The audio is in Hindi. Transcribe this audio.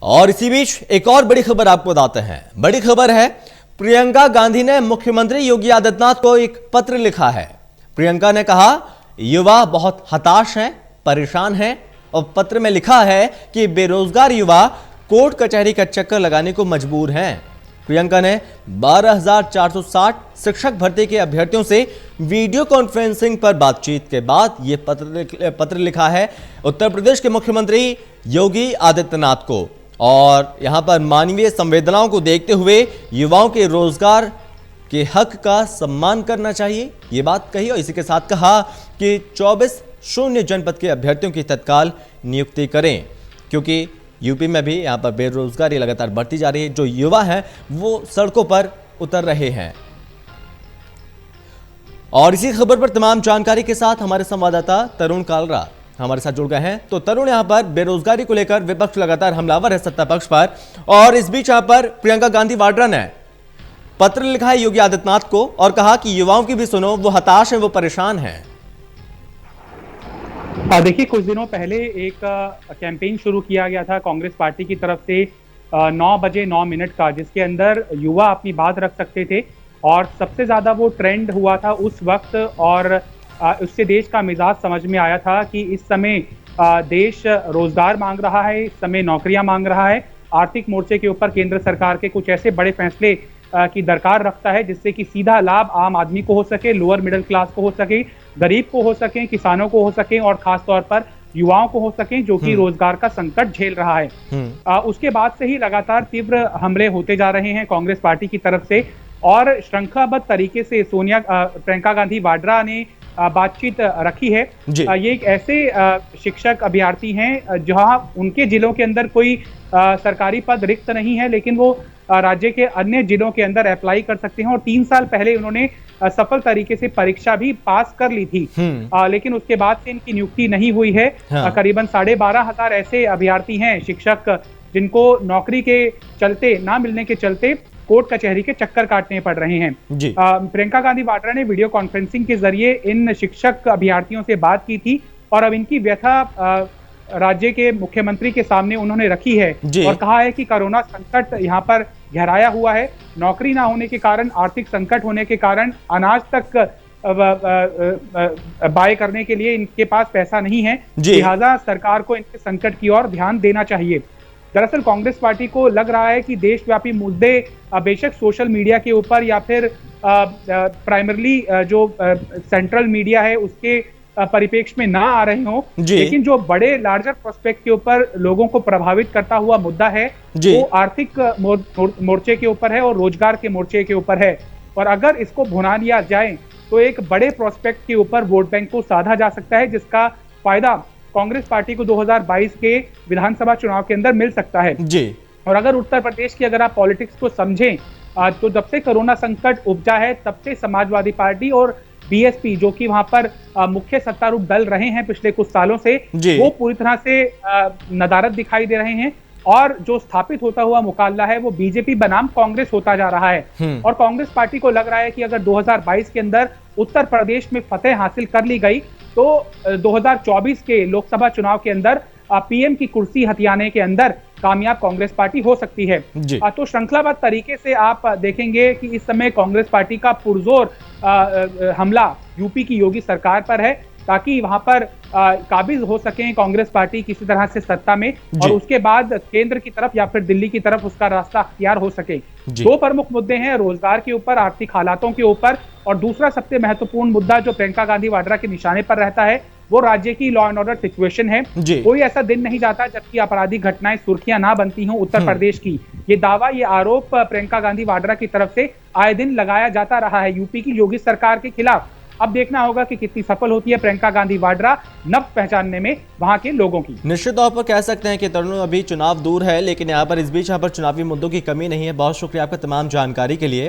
और इसी बीच एक और बड़ी खबर आपको बताते हैं। बड़ी खबर है, प्रियंका गांधी ने मुख्यमंत्री योगी आदित्यनाथ को एक पत्र लिखा है। प्रियंका ने कहा युवा बहुत हताश हैं, परेशान हैं और पत्र में लिखा है कि बेरोजगार युवा कोर्ट कचहरी का चक्कर लगाने को मजबूर हैं। प्रियंका ने 12,460 शिक्षक भर्ती के अभ्यर्थियों से वीडियो कॉन्फ्रेंसिंग पर बातचीत के बाद यह पत्र लिखा है उत्तर प्रदेश के मुख्यमंत्री योगी आदित्यनाथ को। और यहां पर मानवीय संवेदनाओं को देखते हुए युवाओं के रोजगार के हक का सम्मान करना चाहिए, ये बात कही। और इसी के साथ कहा कि 24 जनपद के अभ्यर्थियों की तत्काल नियुक्ति करें, क्योंकि यूपी में भी यहां पर बेरोजगारी लगातार बढ़ती जा रही है। जो युवा हैं वो सड़कों पर उतर रहे हैं। और इसी खबर पर तमाम जानकारी के साथ हमारे संवाददाता तरुण कालरा हमारे साथ जुड़ गए हैं। तो तरुण, यहां पर बेरोजगारी को लेकर विपक्ष लगातार हमलावर है सत्ता पक्ष पर, और इस बीच यहां पर प्रियंका गांधी वाड्रा ने पत्र लिखा है योगी आदित्यनाथ को और कहा कि युवाओं की भी सुनो, वो हताश हैं, वो परेशान हैं। देखिए, कुछ दिनों पहले एक कैंपेन शुरू किया गया था कांग्रेस पार्टी की तरफ से 9 बजे 9 मिनट का, जिसके अंदर युवा अपनी बात रख सकते थे। और सबसे ज्यादा वो ट्रेंड हुआ था उस वक्त, और उससे देश का मिजाज समझ में आया था कि इस समय देश रोजगार मांग रहा है, इस समय नौकरियां मांग रहा है। आर्थिक मोर्चे के ऊपर केंद्र सरकार के कुछ ऐसे बड़े फैसले की दरकार रखता है जिससे कि सीधा लाभ आम आदमी को हो सके, लोअर मिडिल क्लास को हो सके, गरीब को हो सके, किसानों को हो सके और खास तौर पर युवाओं को हो सके जो कि रोजगार का संकट झेल रहा है। उसके बाद से ही लगातार तीव्र हमले होते जा रहे हैं कांग्रेस पार्टी की तरफ से, और श्रृंखलाबद्ध तरीके से प्रियंका गांधी वाड्रा ने बातचीत रखी है। ये एक ऐसे शिक्षक अभ्यर्थी हैं जहां उनके जिलों के अंदर कोई सरकारी पद रिक्त नहीं है, लेकिन वो राज्य के अन्य जिलों के अंदर अप्लाई कर सकते हैं। और 3 साल पहले उन्होंने सफल तरीके से परीक्षा भी पास कर ली थी, लेकिन उसके बाद से इनकी नियुक्ति नहीं हुई है। करीबन 12,500 ऐसे अभ्यर्थी हैं शिक्षक जिनको नौकरी के चलते, ना मिलने के चलते कोर्ट कचहरी के चक्कर काटने पड़ रहे हैं। प्रियंका गांधी वाड्रा ने वीडियो कॉन्फ्रेंसिंग के जरिए इन शिक्षक अभ्यर्थियों से बात की थी और अब इनकी व्यथा राज्य के मुख्यमंत्री के सामने उन्होंने रखी है और कहा है कि कोरोना संकट यहाँ पर गहराया हुआ है। नौकरी ना होने के कारण, आर्थिक संकट होने के कारण अनाज तक बाय करने के लिए इनके पास पैसा नहीं है, लिहाजा सरकार को इनके संकट की ओर ध्यान देना चाहिए। दरअसल कांग्रेस पार्टी को लग रहा है कि देशव्यापी मुद्दे बेशक सोशल मीडिया के ऊपर या फिर प्राइमरली जो सेंट्रल मीडिया है उसके परिप्रेक्ष्य में ना आ रहे हों, लेकिन जो बड़े लार्जर प्रोस्पेक्ट के ऊपर लोगों को प्रभावित करता हुआ मुद्दा है वो आर्थिक मोर्चे के ऊपर है और रोजगार के मोर्चे के ऊपर है। और अगर इसको भुना लिया जाए तो एक बड़े प्रोस्पेक्ट के ऊपर वोट बैंक को साधा जा सकता है, जिसका फायदा कांग्रेस पार्टी को 2022 के विधानसभा चुनाव के अंदर मिल सकता है। और अगर उत्तर प्रदेश की अगर आप पॉलिटिक्स को समझें तो जब से कोरोना संकट उपजा है तब से समाजवादी पार्टी और बीएसपी, जो कि वहां पर मुख्य सत्तारूढ़ दल रहे हैं पिछले कुछ सालों से, वो पूरी तरह से नदारद दिखाई दे रहे हैं। और जो स्थापित होता हुआ मुकाबला है वो बीजेपी बनाम कांग्रेस होता जा रहा है। और कांग्रेस पार्टी को लग रहा है कि अगर 2022 के अंदर उत्तर प्रदेश में फतेह हासिल कर ली गई तो 2024 के लोकसभा चुनाव के अंदर पीएम की कुर्सी हथियाने के अंदर कामयाब कांग्रेस पार्टी हो सकती है। तो श्रृंखलाबद्ध तरीके से आप देखेंगे कि इस समय कांग्रेस पार्टी का पुरजोर हमला यूपी की योगी सरकार पर है, ताकि वहां पर काबिज हो सके कांग्रेस पार्टी किसी तरह से सत्ता में और उसके बाद केंद्र की तरफ या फिर दिल्ली की तरफ उसका रास्ता अख्तियार हो सके। 2 प्रमुख मुद्दे हैं, रोजगार के ऊपर, आर्थिक हालातों के ऊपर, और दूसरा सबसे महत्वपूर्ण मुद्दा जो प्रियंका गांधी वाड्रा के निशाने पर रहता है वो राज्य की लॉ एंड ऑर्डर सिचुएशन है। कोई ऐसा दिन नहीं जाता जबकि आपराधिक घटनाएं सुर्खियां ना बनती हों उत्तर प्रदेश की। ये दावा, ये आरोप प्रियंका गांधी वाड्रा की तरफ से आए दिन लगाया जाता रहा है यूपी की योगी सरकार के खिलाफ। अब देखना होगा कि कितनी सफल होती है प्रियंका गांधी वाड्रा नब्ज पहचानने में वहां के लोगों की। निश्चित तौर पर कह सकते हैं कि तरुण, अभी चुनाव दूर है, लेकिन यहाँ पर इस बीच यहाँ पर चुनावी मुद्दों की कमी नहीं है। बहुत शुक्रिया आपका तमाम जानकारी के लिए।